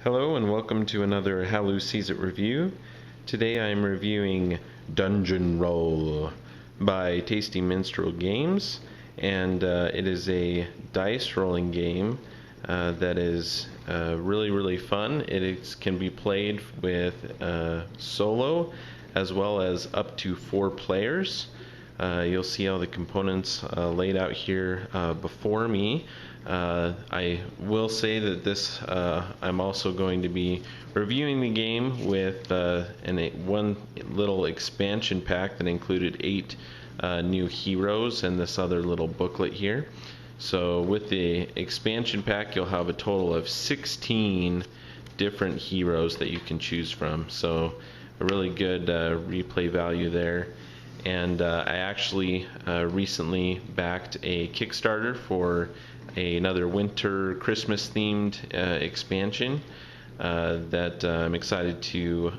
Hello and welcome to another Hallu Sees It review. Today I'm reviewing Dungeon Roll by Tasty Minstrel Games, and it is a dice rolling game that is really fun. Can be played with solo as well as up to 4 players. You'll see all the components laid out here before me. I will say that this I'm also going to be reviewing the game with one little expansion pack that included 8 new heroes and this other little booklet here. So with the expansion pack you'll have a total of 16 different heroes that you can choose from, so a really good replay value there. And I actually recently backed a Kickstarter for another winter Christmas themed expansion that I'm excited to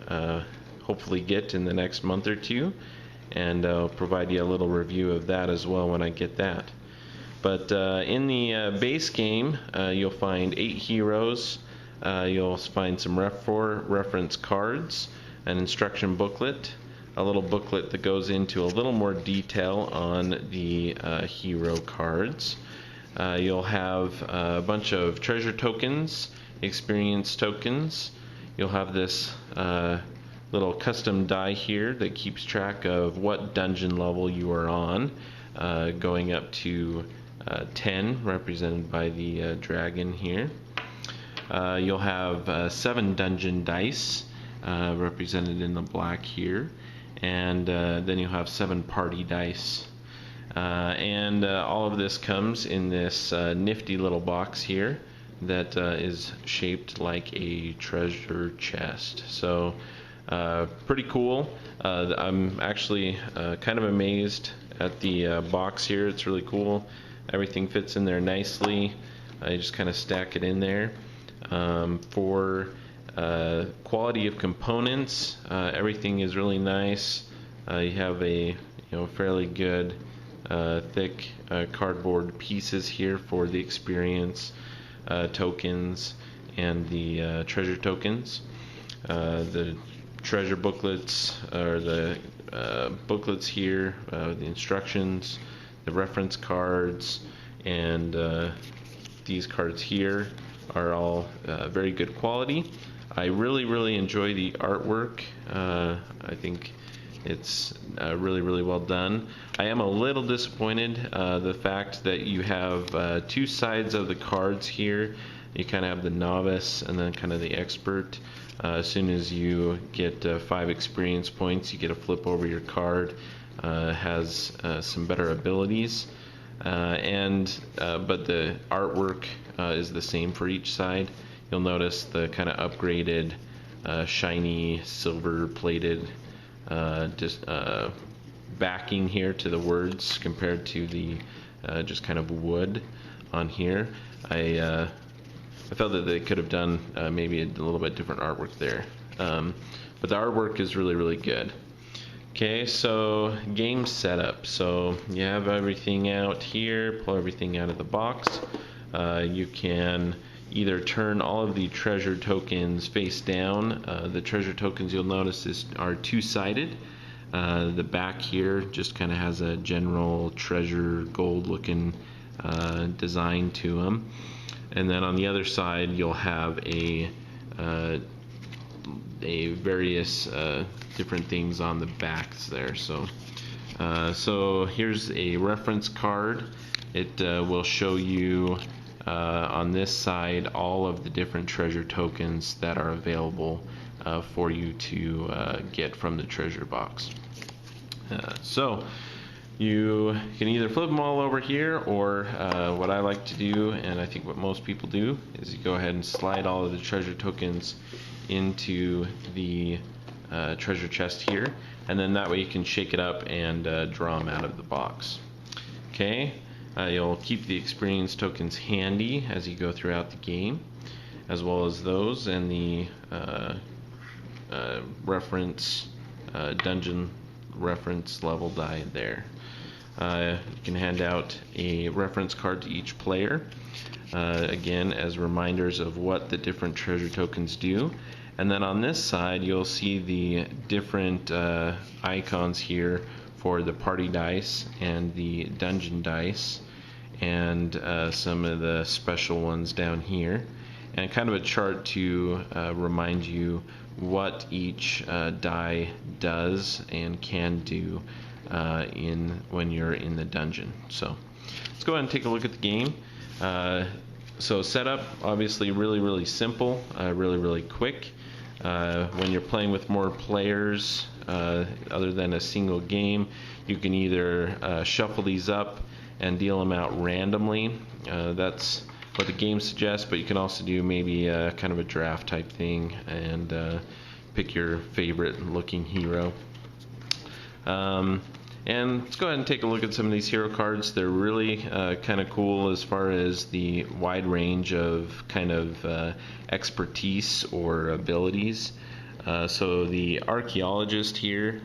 hopefully get in the next month or two, and I'll provide you a little review of that as well when I get that. But in the base game you'll find 8 heroes, you'll find some reference cards, an instruction booklet, a little booklet that goes into a little more detail on the hero cards. You'll have a bunch of treasure tokens, experience tokens. You'll have this little custom die here that keeps track of what dungeon level you are on, going up to 10, represented by the dragon here. You'll have 7 dungeon dice, represented in the black here. And then you'll have 7 party dice, and all of this comes in this nifty little box here that is shaped like a treasure chest. So pretty cool. I'm actually kind of amazed at the box here. It's really cool. Everything fits in there nicely. I just kind of stack it in there. For quality of components, everything is really nice. You have a fairly good thick cardboard pieces here for the experience tokens and the treasure tokens. The treasure booklets, or the booklets here, the instructions, the reference cards, and these cards here are all very good quality. I really enjoy the artwork. I think it's really well done. I am a little disappointed the fact that you have 2 sides of the cards here. You kind of have the novice and then kind of the expert. As soon as you get 5 experience points, you get to flip over your card. Has some better abilities, but the artwork is the same for each side. You'll notice the kind of upgraded shiny silver plated backing here to the words compared to the just kind of wood on here. I felt that they could have done maybe a little bit different artwork there, but the artwork is really good. Okay, so game setup. So you have everything out here, pull everything out of the box. You can either turn all of the treasure tokens face down. The treasure tokens, you'll notice, are 2-sided. The back here just kind of has a general treasure gold looking design to them, and then on the other side you'll have a various different things on the backs there. So here's a reference card. It will show you on this side all of the different treasure tokens that are available for you to get from the treasure box. So you can either flip them all over here, or what I like to do, and I think what most people do, is you go ahead and slide all of the treasure tokens into the treasure chest here, and then that way you can shake it up and draw them out of the box. Okay. You'll keep the experience tokens handy as you go throughout the game, as well as those and the reference dungeon reference level die there. You can hand out a reference card to each player, again as reminders of what the different treasure tokens do. And then on this side you'll see the different icons here for the party dice and the dungeon dice, and some of the special ones down here, and kind of a chart to remind you what each die does and can do when you're in the dungeon. So let's go ahead and take a look at the game. So setup, obviously really simple, really quick. When you're playing with more players, other than a single game, you can either shuffle these up and deal them out randomly. That's what the game suggests, but you can also do maybe kind of a draft type thing and pick your favorite looking hero. And let's go ahead and take a look at some of these hero cards. They're really kind of cool as far as the wide range of kind of expertise or abilities. So the archaeologist here,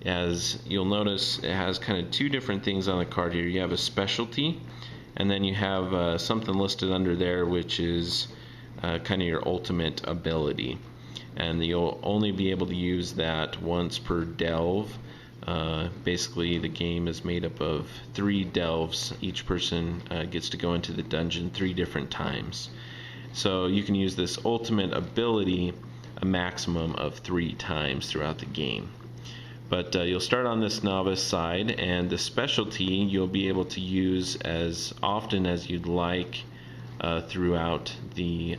as you'll notice, it has kind of two different things on the card here. You have a specialty, and then you have something listed under there which is kind of your ultimate ability, and you'll only be able to use that once per delve. Basically the game is made up of 3 delves. Each person gets to go into the dungeon 3 different times, so you can use this ultimate ability a maximum of 3 times throughout the game. But you'll start on this novice side, and the specialty you'll be able to use as often as you'd like throughout the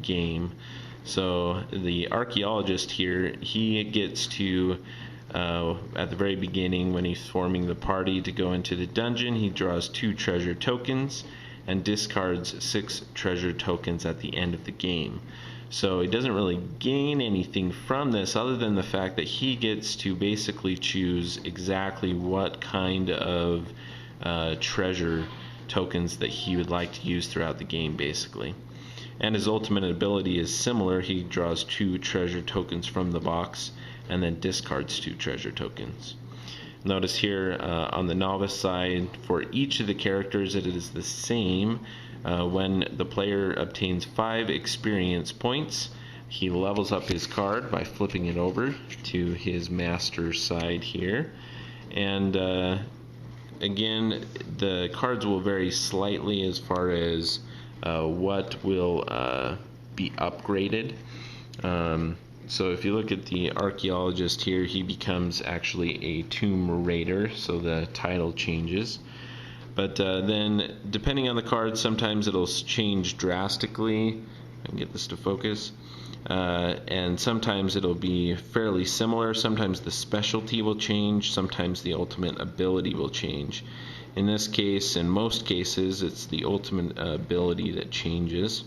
game. So the archaeologist here, he gets to at the very beginning, when he's forming the party to go into the dungeon, he draws 2 treasure tokens and discards 6 treasure tokens at the end of the game. So he doesn't really gain anything from this other than the fact that he gets to basically choose exactly what kind of treasure tokens that he would like to use throughout the game, basically. And his ultimate ability is similar. He draws 2 treasure tokens from the box and then discards 2 treasure tokens. Notice here on the novice side, for each of the characters it is the same. When the player obtains 5 experience points, he levels up his card by flipping it over to his master side here. And again, the cards will vary slightly as far as what will be upgraded. So if you look at the archaeologist here, he becomes actually a tomb raider, so the title changes. But then depending on the card, sometimes it'll change drastically. I can get this to focus. And sometimes it'll be fairly similar. Sometimes the specialty will change, sometimes the ultimate ability will change. In this case, in most cases, it's the ultimate ability that changes.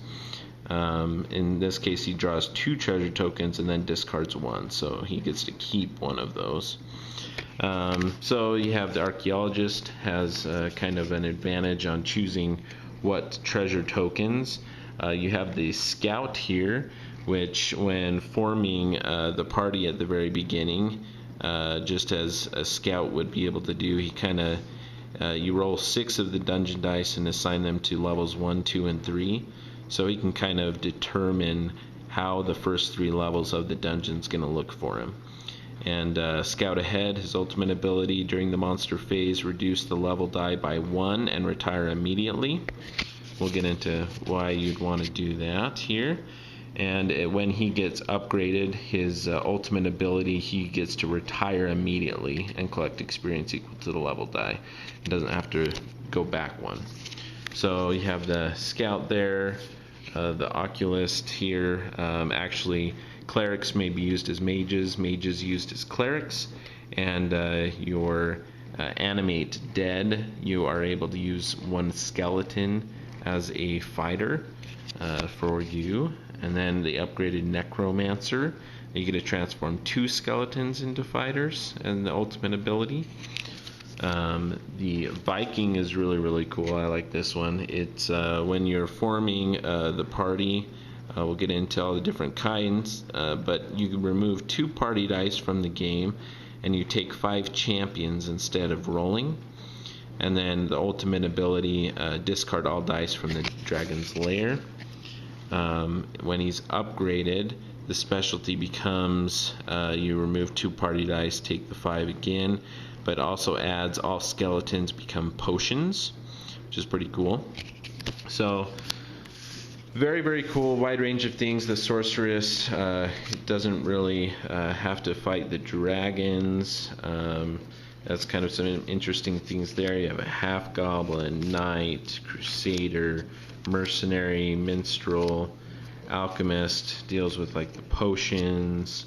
In this case, he draws 2 treasure tokens and then discards 1, so he gets to keep one of those. So you have the archaeologist has kind of an advantage on choosing what treasure tokens. You have the scout here, which when forming the party at the very beginning, just as a scout would be able to do, he kind of you roll 6 of the dungeon dice and assign them to levels 1, 2, and 3. So he can kind of determine how the first 3 levels of the dungeon is going to look for him. And Scout Ahead, his ultimate ability during the monster phase, reduce the level die by 1 and retire immediately. We'll get into why you'd want to do that here. And when he gets upgraded, his ultimate ability, he gets to retire immediately and collect experience equal to the level die. He doesn't have to go back 1. So you have the scout there, the oculist here. Actually, clerics may be used as mages, mages used as clerics, and your animate dead, you are able to use 1 skeleton as a fighter for you. And then the upgraded necromancer, you get to transform 2 skeletons into fighters and the ultimate ability. The Viking is really cool. I like this one. It's when you're forming the party, we'll get into all the different kinds, but you can remove 2 party dice from the game, and you take 5 champions instead of rolling. And then the ultimate ability, discard all dice from the dragon's lair. When he's upgraded, the specialty becomes you remove 2 party dice, take the 5 again, but also adds all skeletons become potions, which is pretty cool. So very, very cool, wide range of things. The sorceress doesn't really have to fight the dragons. That's kind of some interesting things there. You have a half-goblin, knight, crusader, mercenary, minstrel, alchemist, deals with like the potions.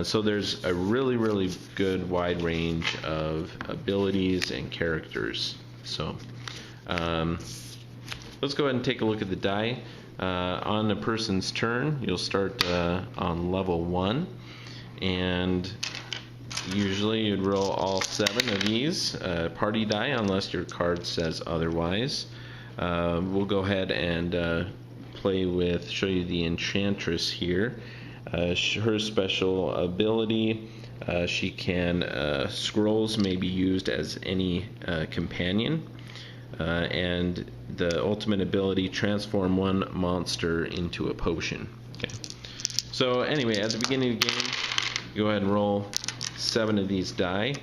So there's a really, really good wide range of abilities and characters. So let's go ahead and take a look at the die. On a person's turn, you'll start on level 1, and usually you'd roll all 7 of these party die unless your card says otherwise. We'll go ahead and show you the enchantress here. Her special ability, she can, scrolls may be used as any companion, and the ultimate ability, transform 1 monster into a potion. Okay. So anyway, at the beginning of the game, go ahead and roll 7 of these die,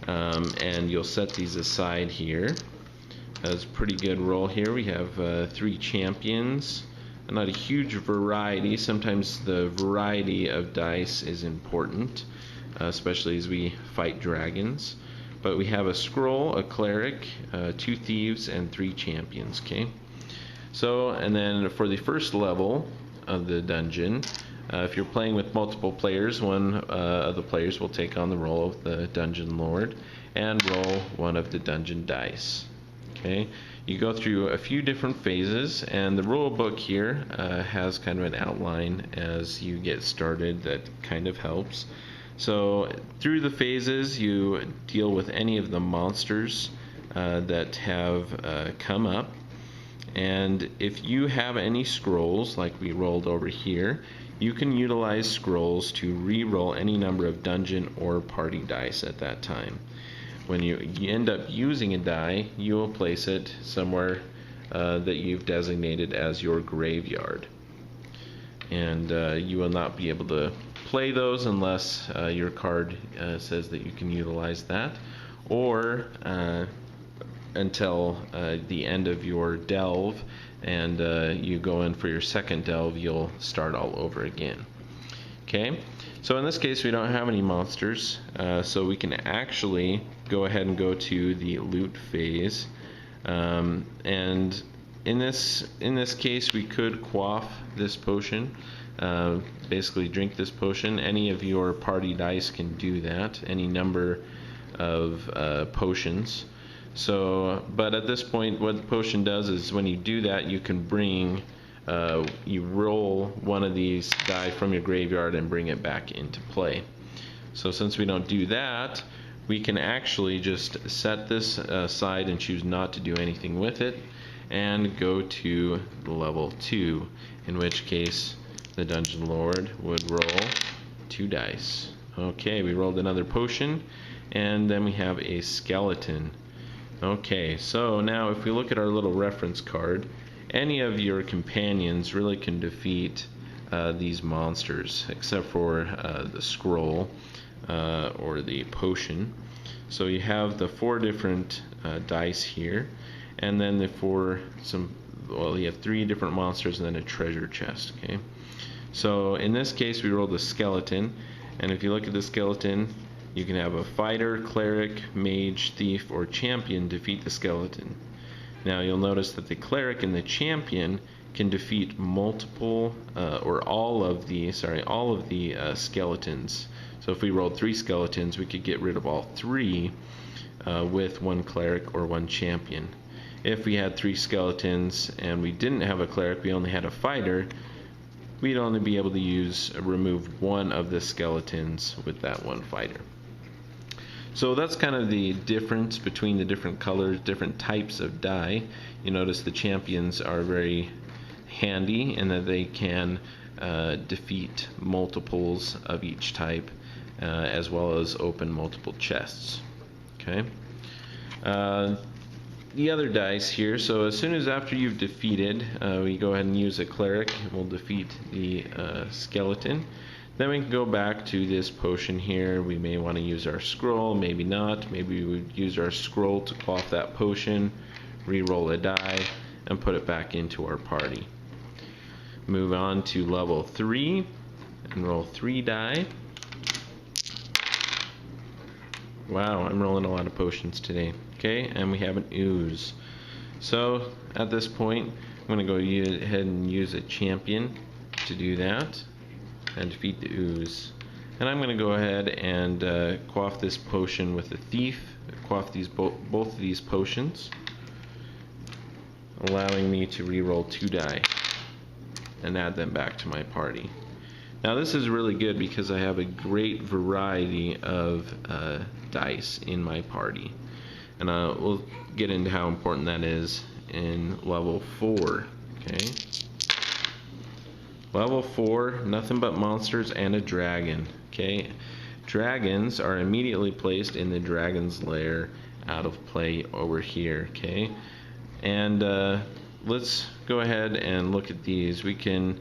and you'll set these aside here. That's a pretty good roll here. We have 3 champions. Not a huge variety. Sometimes the variety of dice is important, especially as we fight dragons. But we have a scroll, a cleric, 2 thieves, and 3 champions. Okay. So, and then for the first level of the dungeon, if you're playing with multiple players, one of the players will take on the role of the dungeon lord and roll 1 of the dungeon dice. Okay. You go through a few different phases, and the rule book here has kind of an outline as you get started that kind of helps. So through the phases, you deal with any of the monsters that have come up, and if you have any scrolls like we rolled over here, you can utilize scrolls to re-roll any number of dungeon or party dice at that time. When you end up using a die, you will place it somewhere that you've designated as your graveyard. And you will not be able to play those unless your card says that you can utilize that, or until the end of your delve, and you go in for your second delve, you'll start all over again. Okay, so in this case we don't have any monsters, so we can actually go ahead and go to the loot phase, and in this case we could quaff this potion, basically drink this potion. Any of your party dice can do that, any number of potions. So, but at this point what the potion does is when you do that, you can bring you roll 1 of these die from your graveyard and bring it back into play. So since we don't do that, we can actually just set this aside and choose not to do anything with it and go to level 2, in which case the dungeon lord would roll 2 dice. Okay, we rolled another potion, and then we have a skeleton. Okay, so now if we look at our little reference card, any of your companions really can defeat these monsters, except for the scroll or the potion. So you have the 4 different dice here, and then you have 3 different monsters and then a treasure chest. Okay, so in this case we rolled a skeleton, and if you look at the skeleton, you can have a fighter, cleric, mage, thief, or champion defeat the skeleton. Now you'll notice that the cleric and the champion can defeat multiple or all of the skeletons. So if we rolled 3 skeletons, we could get rid of all 3 with 1 cleric or 1 champion. If we had 3 skeletons and we didn't have a cleric, we only had a fighter, we'd only be able to remove 1 of the skeletons with that 1 fighter. So that's kind of the difference between the different colors, different types of die. You notice the champions are very handy in that they can defeat multiples of each type. as well as open multiple chests. Okay. The other dice here, so as soon as after you've defeated, we go ahead and use a cleric, we'll defeat the skeleton. Then we can go back to this potion here. We may want to use our scroll, maybe not. Maybe we would use our scroll to quaff that potion, re-roll a die, and put it back into our party. Move on to level 3 and roll 3 die. Wow, I'm rolling a lot of potions today. Okay, and we have an ooze. So at this point, I'm going to go ahead and use a champion to do that and defeat the ooze. And I'm going to go ahead and quaff this potion with a thief. Quaff these both of these potions, allowing me to re-roll 2 die and add them back to my party. Now this is really good because I have a great variety of dice in my party, and we'll get into how important that is in level 4. Okay, level 4, nothing but monsters and a dragon. Okay, dragons are immediately placed in the dragon's lair out of play over here. Okay, and let's go ahead and look at these. We can,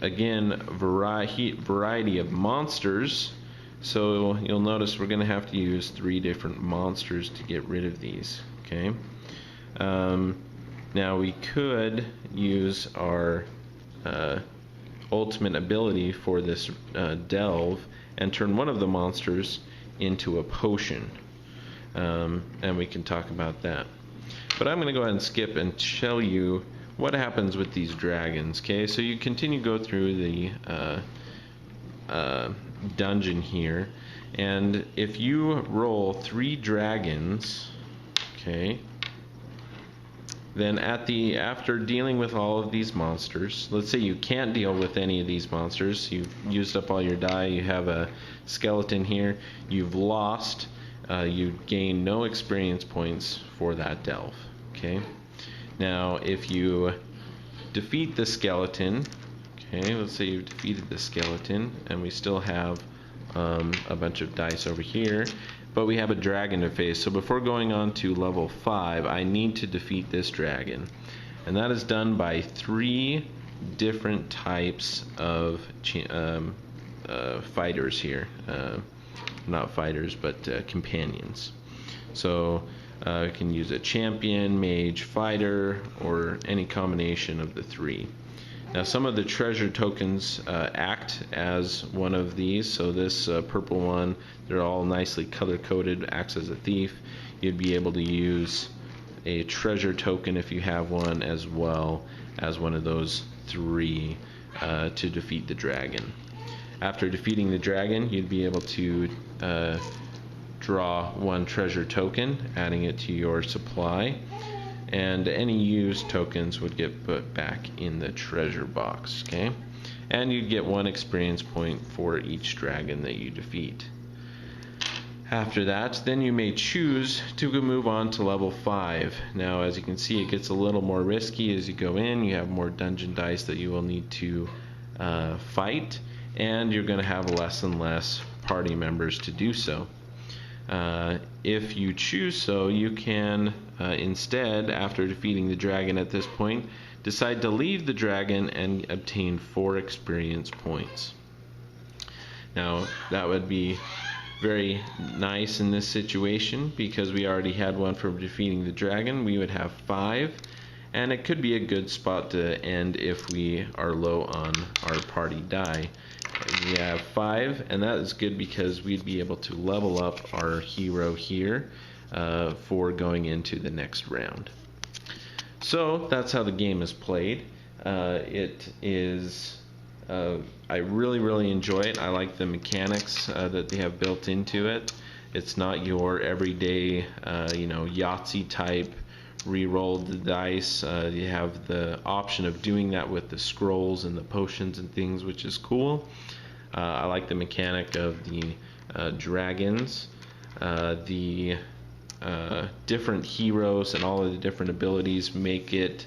again, variety of monsters. So you'll notice we're going to have to use 3 different monsters to get rid of these. Okay. Now we could use our ultimate ability for this delve and turn one of the monsters into a potion, and we can talk about that. But I'm going to go ahead and skip and show you what happens with these dragons. Okay, so you continue to go through the dungeon here, and if you roll 3 dragons, okay, then after dealing with all of these monsters, let's say you can't deal with any of these monsters, you've used up all your die, you have a skeleton here, you've lost, you gain no experience points for that delve. Okay, now if you defeat the skeleton, okay, let's say you've defeated the skeleton and we still have a bunch of dice over here, but we have a dragon to face. So before going on to level 5, I need to defeat this dragon, and that is done by 3 different types of fighters here. Not fighters, but companions. So you can use a champion, mage, fighter, or any combination of the 3. Now some of the treasure tokens act as one of these. So this purple one, they're all nicely color coded, acts as a thief. You'd be able to use a treasure token if you have one, as well as one of those 3 to defeat the dragon. After defeating the dragon, you'd be able to draw 1 treasure token, adding it to your supply, and any used tokens would get put back in the treasure box. Okay, and you'd get 1 experience point for each dragon that you defeat. After that, then you may choose to move on to level 5. Now, as you can see, it gets a little more risky as you go in. You have more dungeon dice that you will need to fight, and you're going to have less and less party members to do so. If you choose so, you can instead, after defeating the dragon at this point, decide to leave the dragon and obtain 4 experience points. Now that would be very nice in this situation because we already had 1 from defeating the dragon. We would have 5, and it could be a good spot to end if we are low on our party die. We have 5, and that is good because we'd be able to level up our hero here for going into the next round. So that's how the game is played. It is I really enjoy it. I like the mechanics that they have built into it. It's not your everyday Yahtzee type re-roll the dice. You have the option of doing that with the scrolls and the potions and things, which is cool. I like the mechanic of the dragons, the different heroes and all of the different abilities make it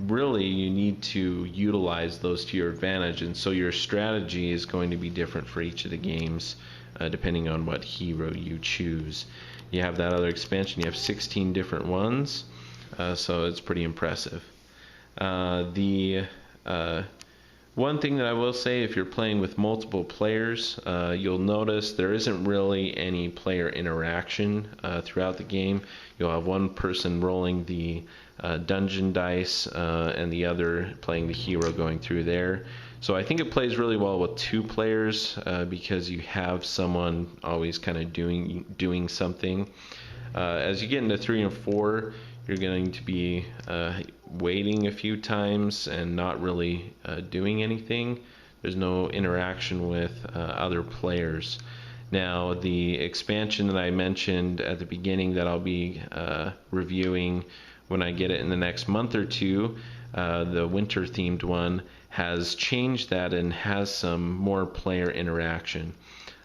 really you need to utilize those to your advantage, and so your strategy is going to be different for each of the games, depending on what hero you choose. You have that other expansion, you have 16 different ones, so it's pretty impressive. The one thing that I will say, if you're playing with multiple players, you'll notice there isn't really any player interaction throughout the game. You'll have one person rolling the dungeon dice and the other playing the hero going through there. So I think it plays really well with two players because you have someone always kind of doing something. As you get into 3 and 4, you're going to be waiting a few times and not really doing anything. There's no interaction with other players. Now, the expansion that I mentioned at the beginning that I'll be reviewing when I get it in the next month or two, the winter themed one, has changed that and has some more player interaction.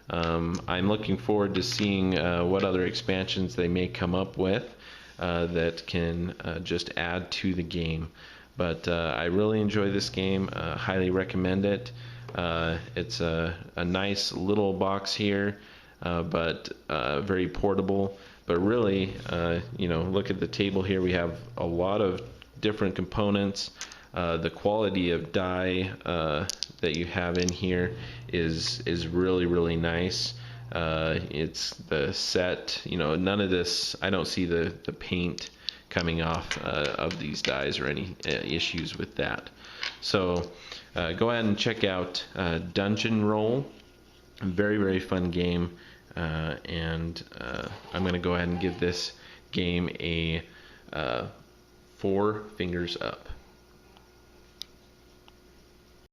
I'm looking forward to seeing what other expansions they may come up with that can just add to the game. But I really enjoy this game, highly recommend it. It's a nice little box here, but very portable. But really, look at the table here. We have a lot of different components. The quality of die that you have in here is really, really nice. It's the set, none of this, I don't see the paint coming off of these dies or any issues with that. So go ahead and check out Dungeon Roll. Very, very fun game, and I'm going to go ahead and give this game a 4 fingers up.